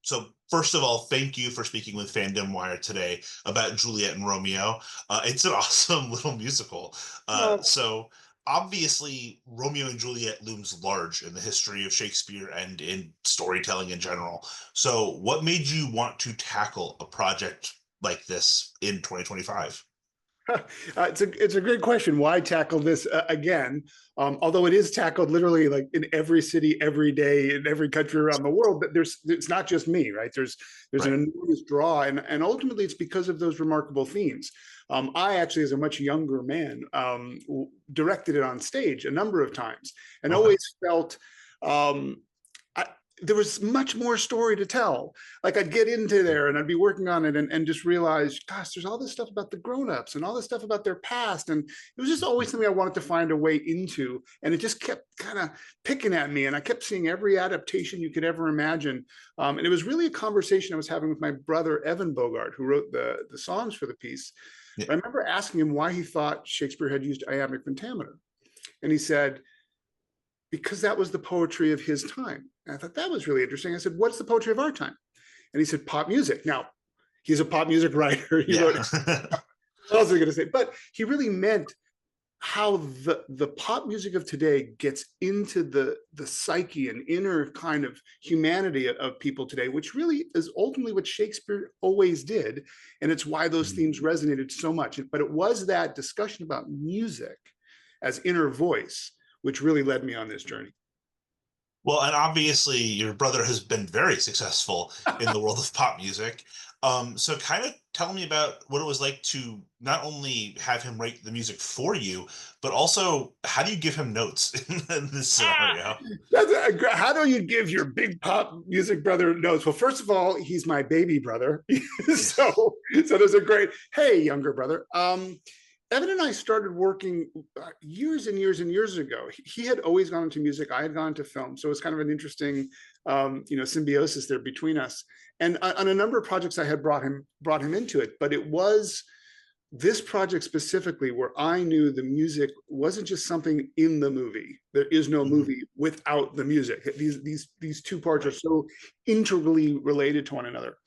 So first of all, thank you for speaking with FandomWire today about Juliet and Romeo. It's an awesome little musical. Well, So obviously, Romeo and Juliet looms large in the history of Shakespeare and in storytelling in general. So what made you want to tackle a project like this in 2025? it's a great question. Why tackle this again? Although it is tackled literally like in every city, every day, in every country around the world. But it's not just me, right? There's an Right. enormous draw, and ultimately it's because of those remarkable themes. I actually, as a much younger man, directed it on stage a number of times, and Okay. always felt. I, there was much more story to tell. Like I'd get into there and I'd be working on it and just realize, gosh, there's all this stuff about the grown-ups and all this stuff about their past. And it was just always something I wanted to find a way into. And it just kept kind of picking at me. And I kept seeing every adaptation you could ever imagine. And it was really a conversation I was having with my brother, Evan Bogart, who wrote the songs for the piece. Yeah. But I remember asking him why he thought Shakespeare had used iambic pentameter. And he said, because that was the poetry of his time. And I thought that was really interesting. I said, what's the poetry of our time? And he said, pop music. Now, he's a pop music writer. He Yeah. wrote, what else was I going to say? But he really meant how the pop music of today gets into the psyche and inner kind of humanity of people today, which really is ultimately what Shakespeare always did. And it's why those themes resonated so much. But it was that discussion about music as inner voice which really led me on this journey. Well, and obviously your brother has been very successful in the world of pop music. So kind of tell me about what it was like to not only have him write the music for you, but also how do you give him notes in this scenario? How do you give your big pop music brother notes? Well, first of all, he's my baby brother. Yeah. so there's a great, hey, younger brother. Evan and I started working years and years and years ago. He had always gone into music. I had gone into film. So it was kind of an interesting, symbiosis there between us. And on a number of projects, I had brought him into it. But it was this project specifically where I knew the music wasn't just something in the movie. There is no Mhm. movie without the music. These two parts are Right. so integrally related to one another.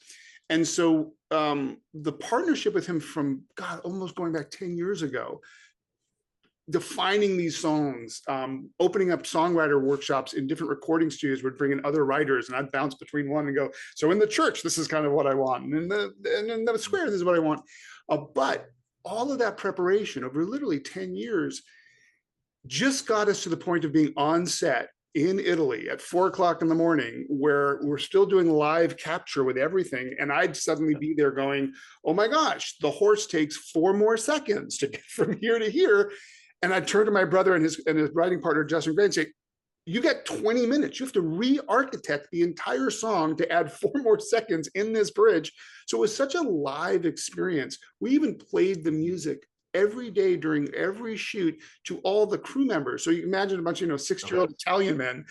And so the partnership with him from God, almost going back 10 years ago, defining these songs, opening up songwriter workshops in different recording studios, would bring in other writers, and I'd bounce between one and go, so in the church, this is kind of what I want, and in the square, this is what I want. But all of that preparation over literally 10 years just got us to the point of being on set in Italy at 4 o'clock in the morning, where we're still doing live capture with everything. And I'd suddenly be there going, oh my gosh, the horse takes 4 more seconds to get from here to here. And I'd turn to my brother and his writing partner, Justin Gray, and say, you get 20 minutes. You have to re-architect the entire song to add 4 more seconds in this bridge. So it was such a live experience. We even played the music every day during every shoot to all the crew members. So you imagine a bunch of 60-year-old Okay. Italian men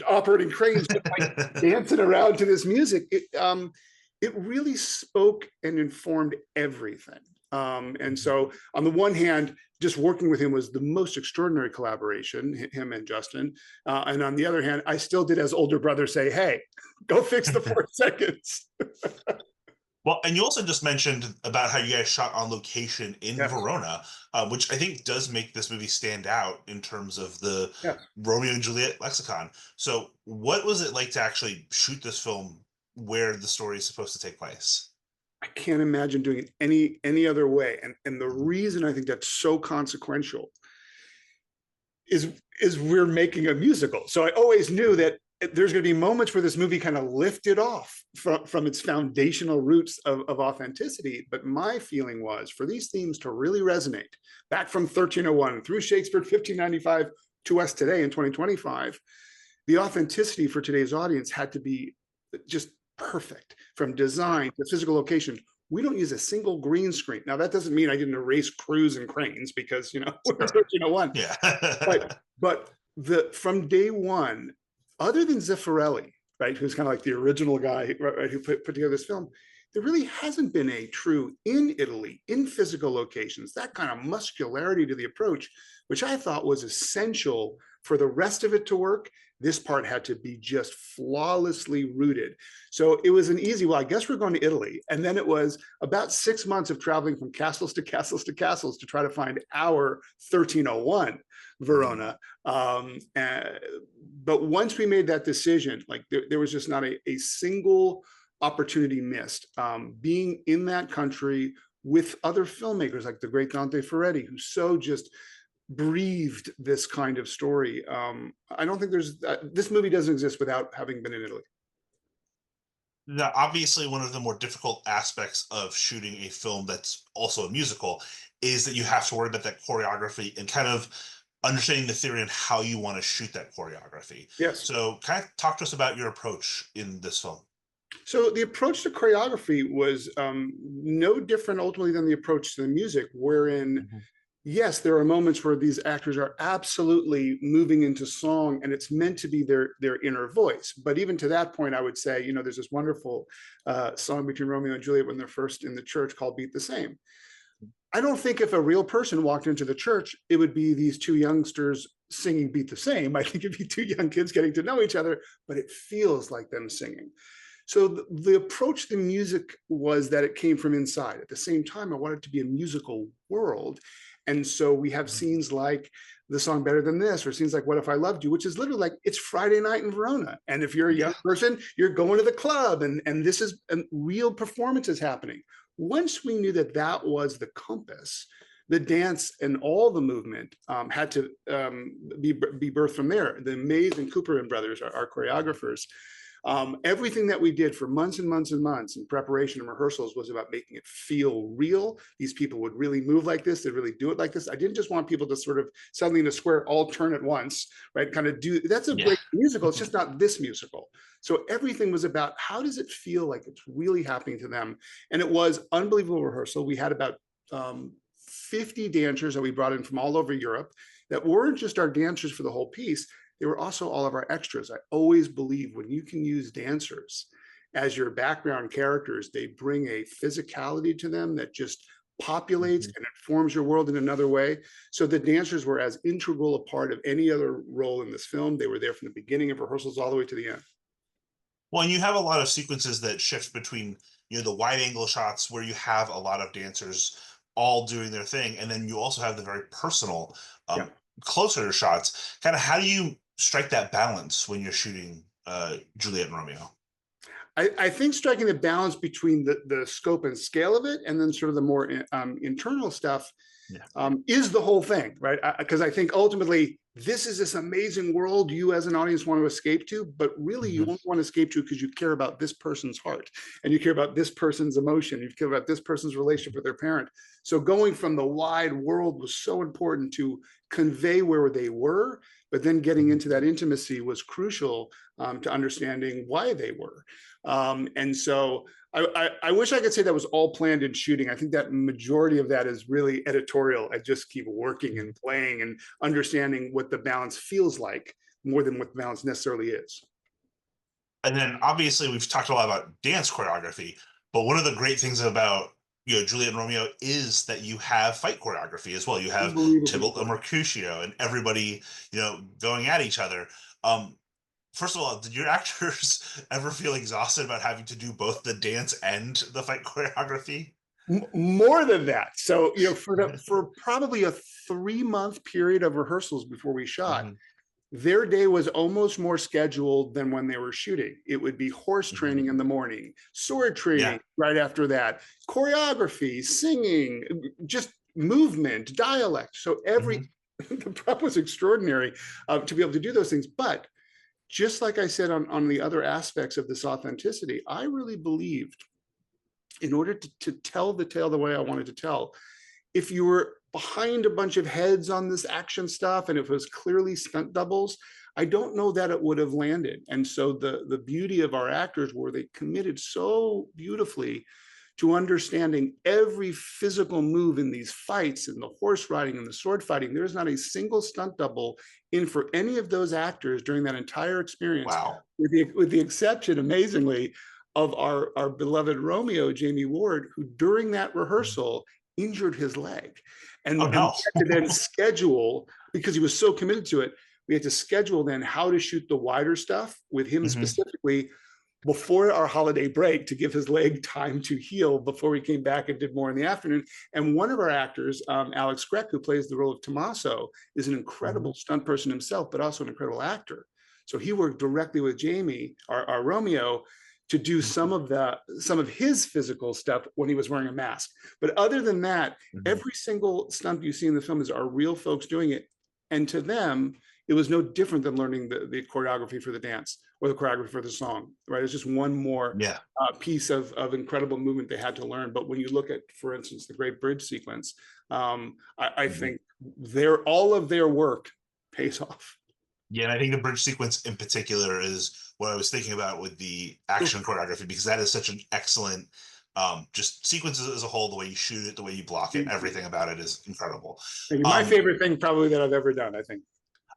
operating cranes, just like dancing around to this music. It really spoke and informed everything. And so on the one hand, just working with him was the most extraordinary collaboration, him and Justin. And on the other hand, I still did as older brother say, hey, go fix the 4 seconds. Well, and you also just mentioned about how you guys shot on location in Yes, Verona, which I think does make this movie stand out in terms of the yes. Romeo and Juliet lexicon. So, what was it like to actually shoot this film where the story is supposed to take place? I can't imagine doing it any other way. And the reason I think that's so consequential is we're making a musical. So I always knew that there's going to be moments where this movie kind of lifted off from its foundational roots of authenticity. But my feeling was for these themes to really resonate back from 1301 through Shakespeare 1595 to us today in 2025, the authenticity for today's audience had to be just perfect from design to physical location. We don't use a single green screen. Now that doesn't mean I didn't erase crews and cranes because we're Sure. 1301. Yeah. But the from day one, other than Zeffirelli, right, who's kind of like the original guy, right, who put together this film, there really hasn't been a true in Italy, in physical locations, that kind of muscularity to the approach, which I thought was essential for the rest of it to work. This part had to be just flawlessly rooted. So it was an easy, well, I guess we're going to Italy. And then it was about 6 months of traveling from castles to castles to castles to try to find our 1301 Verona. But once we made that decision, like there was just not a single opportunity missed. Being in that country with other filmmakers like the great Dante Ferretti, who so just breathed this kind of story. I don't think there's this movie doesn't exist without having been in Italy. Now, obviously, one of the more difficult aspects of shooting a film that's also a musical is that you have to worry about that choreography and kind of understanding the theory and how you want to shoot that choreography. Yes. So, kind of talk to us about your approach in this film. So the approach to choreography was no different ultimately than the approach to the music, wherein yes, there are moments where these actors are absolutely moving into song and it's meant to be their inner voice. But even to that point, I would say, you know, there's this wonderful song between Romeo and Juliet when they're first in the church called Beat the Same. I don't think if a real person walked into the church, it would be these two youngsters singing Beat the Same. I think it'd be two young kids getting to know each other, but it feels like them singing. So the approach to the music was that it came from inside. At the same time, I wanted it to be a musical world. And so we have scenes like the song Better Than This, or scenes like What If I Loved You, which is literally like it's Friday night in Verona. And if you're a young person, you're going to the club and this is a real performances happening. Once we knew that that was the compass, the dance and all the movement had to be birthed from there. The amazing Cooper and brothers, our choreographers, everything that we did for months and months and months in preparation and rehearsals was about making it feel real. These people would really move like this. They'd really do it like this. I didn't just want people to sort of suddenly in a square all turn at once, right? Kind of do, that's a great musical. It's just not this musical. So everything was about how does it feel like it's really happening to them? And it was unbelievable rehearsal. We had about 50 dancers that we brought in from all over Europe that weren't just our dancers for the whole piece. They were also all of our extras. I always believe when you can use dancers as your background characters, they bring a physicality to them that just populates and informs your world in another way. So the dancers were as integral a part of any other role in this film. They were there from the beginning of rehearsals all the way to the end. Well, and you have a lot of sequences that shift between, you know, the wide angle shots where you have a lot of dancers all doing their thing, and then you also have the very personal, closer shots. Kind of how do you strike that balance when you're shooting Juliet and Romeo? I think striking the balance between the scope and scale of it and then sort of the more internal stuff is the whole thing, right? Because I think ultimately this is this amazing world you as an audience want to escape to, but really you won't want to escape to because you care about this person's heart and you care about this person's emotion, you care about this person's relationship with their parent. So going from the wide world was so important to convey where they were, but then getting into that intimacy was crucial to understanding why they were. And so I wish I could say that was all planned in shooting. I think that majority of that is really editorial. I just keep working and playing and understanding what the balance feels like more than what the balance necessarily is. And then obviously we've talked a lot about dance choreography, but one of the great things about, you know, Juliet and Romeo is that you have fight choreography as well. You have Tybalt and Mercutio and everybody, you know, going at each other. First of all, did your actors ever feel exhausted about having to do both the dance and the fight choreography? More than that. So, you know, for probably a 3-month period of rehearsals before we shot, their day was almost more scheduled than when they were shooting. It would be horse training in the morning, sword training right after that, choreography, singing, just movement, dialect. So the prep was extraordinary to be able to do those things. But just like I said on the other aspects of this authenticity, I really believed in order to tell the tale the way I wanted to tell, if you were behind a bunch of heads on this action stuff and if it was clearly stunt doubles, I don't know that it would have landed. And so the beauty of our actors were they committed so beautifully to understanding every physical move in these fights and the horse riding and the sword fighting. There's not a single stunt double in for any of those actors during that entire experience. Wow. With the exception, amazingly, of our beloved Romeo, Jamie Ward, who during that rehearsal injured his leg. Oh And we no. had to then schedule, because he was so committed to it, we had to schedule then how to shoot the wider stuff with him specifically before our holiday break to give his leg time to heal before we came back and did more in the afternoon. And one of our actors, Alex Grech, who plays the role of Tommaso, is an incredible stunt person himself, but also an incredible actor. So he worked directly with Jamie, our Romeo, to do some of his physical stuff when he was wearing a mask. But other than that, every single stunt you see in the film is our real folks doing it. And to them, it was no different than learning the choreography for the dance or the choreography for the song, right? It's just one more piece of incredible movement they had to learn. But when you look at, for instance, the great bridge sequence, I think all of their work pays off. Yeah, and I think the bridge sequence in particular is what I was thinking about with the action choreography, because that is such an excellent just sequences as a whole, the way you shoot it, the way you block it, everything about it is incredible. My favorite thing probably that I've ever done, I think.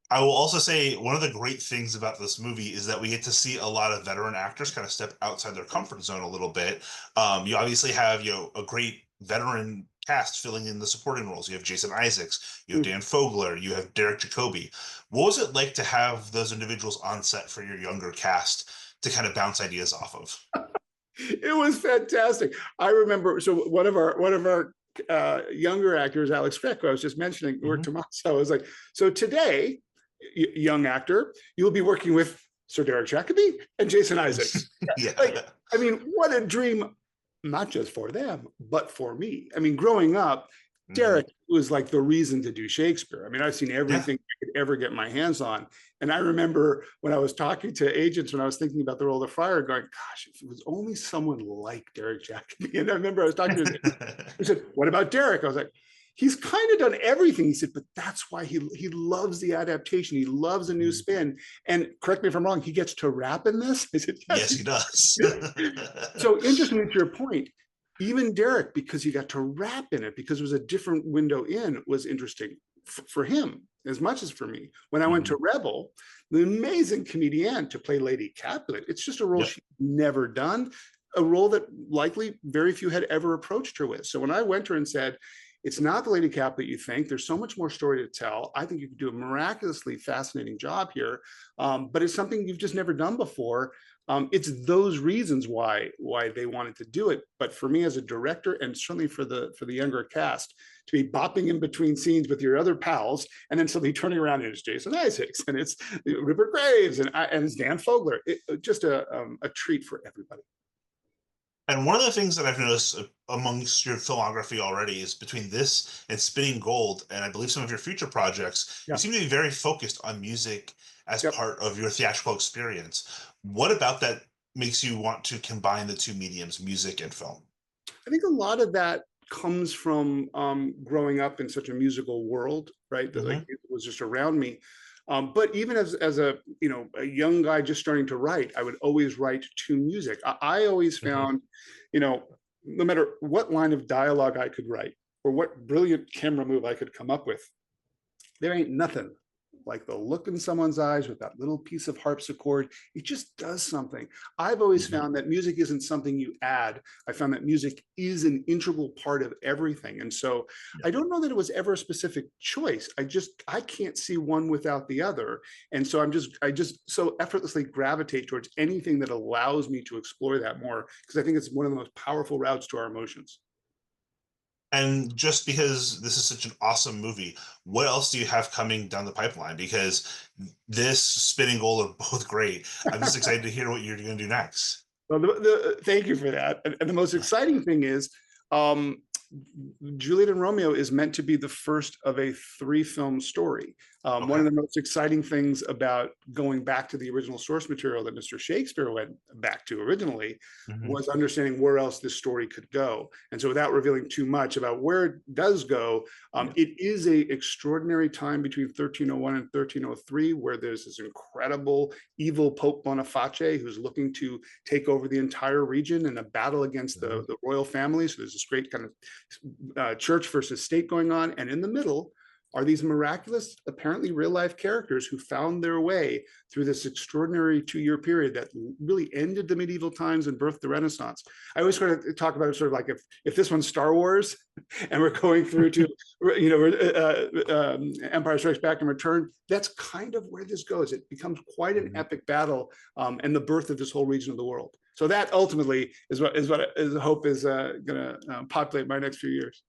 I will also say one of the great things about this movie is that we get to see a lot of veteran actors kind of step outside their comfort zone a little bit. You obviously have, a great veteran cast filling in the supporting roles. You have Jason Isaacs, you have Dan Fogler, you have Derek Jacobi. What was it like to have those individuals on set for your younger cast to kind of bounce ideas off of? It was fantastic. I remember, so one of our younger actors, Alex Grech, who I was just mentioning, worked Tommaso. I was like, so today, young actor, you'll be working with Sir Derek Jacobi and Jason Isaacs. I mean, what a dream, not just for them, but for me. I mean, growing up, Derek was like the reason to do Shakespeare. I mean, I've seen everything I could ever get my hands on. And I remember when I was talking to agents, when I was thinking about the role of the Friar, going, gosh, if it was only someone like Derek Jacobi. And I remember I was talking to him, he said, what about Derek? I was like, he's kind of done everything. He said, but that's why he loves the adaptation. He loves a new spin. And correct me if I'm wrong, he gets to rap in this? I said, yes, he does. So interestingly, to your point, even Derek, because he got to rap in it, because it was a different window in, was interesting for him as much as for me. When I went to Rebel, the amazing comedian to play Lady Capulet, it's just a role she'd never done, a role that likely very few had ever approached her with. So when I went to her and said, it's not the Lady Capulet you think, there's so much more story to tell. I think you could do a miraculously fascinating job here, but it's something you've just never done before. It's those reasons why they wanted to do it. But for me as a director, and certainly for the younger cast, to be bopping in between scenes with your other pals, and then suddenly turning around and it's Jason Isaacs and it's Rupert Graves and it's Dan Fogler, just a treat for everybody. And one of the things that I've noticed amongst your filmography already is between this and Spinning Gold, and I believe some of your future projects, you seem to be very focused on music as part of your theatrical experience. What about that makes you want to combine the two mediums, music and film? I think a lot of that comes from growing up in such a musical world, right? That like it was just around me. But even as a young guy just starting to write, I would always write to music. I always found, no matter what line of dialogue I could write or what brilliant camera move I could come up with, there ain't nothing like the look in someone's eyes with that little piece of harpsichord. It just does something. I've always found that music isn't something you add. I found that music is an integral part of everything. And so I don't know that it was ever a specific choice. I can't see one without the other. And so I just so effortlessly gravitate towards anything that allows me to explore that more, because I think it's one of the most powerful routes to our emotions. And just because this is such an awesome movie, what else do you have coming down the pipeline? Because this, Spinning Gold are both great. I'm just excited to hear what you're going to do next. Well, thank you for that. And the most exciting thing is Juliet and Romeo is meant to be the first of a 3-film story. One of the most exciting things about going back to the original source material that Mr. Shakespeare went back to originally was understanding where else this story could go. And so without revealing too much about where it does go, it is a extraordinary time between 1301 and 1303, where there's this incredible evil Pope Boniface who's looking to take over the entire region in a battle against the royal family. So there's this great kind of church versus state going on. And in the middle are these miraculous, apparently real life characters who found their way through this extraordinary 2-year period that really ended the medieval times and birthed the Renaissance. I always sort of talk about it sort of like if this one's Star Wars and we're going through to, Empire Strikes Back and Return, that's kind of where this goes. It becomes quite an epic battle, and the birth of this whole region of the world. So that ultimately is what I hope is going to populate my next few years.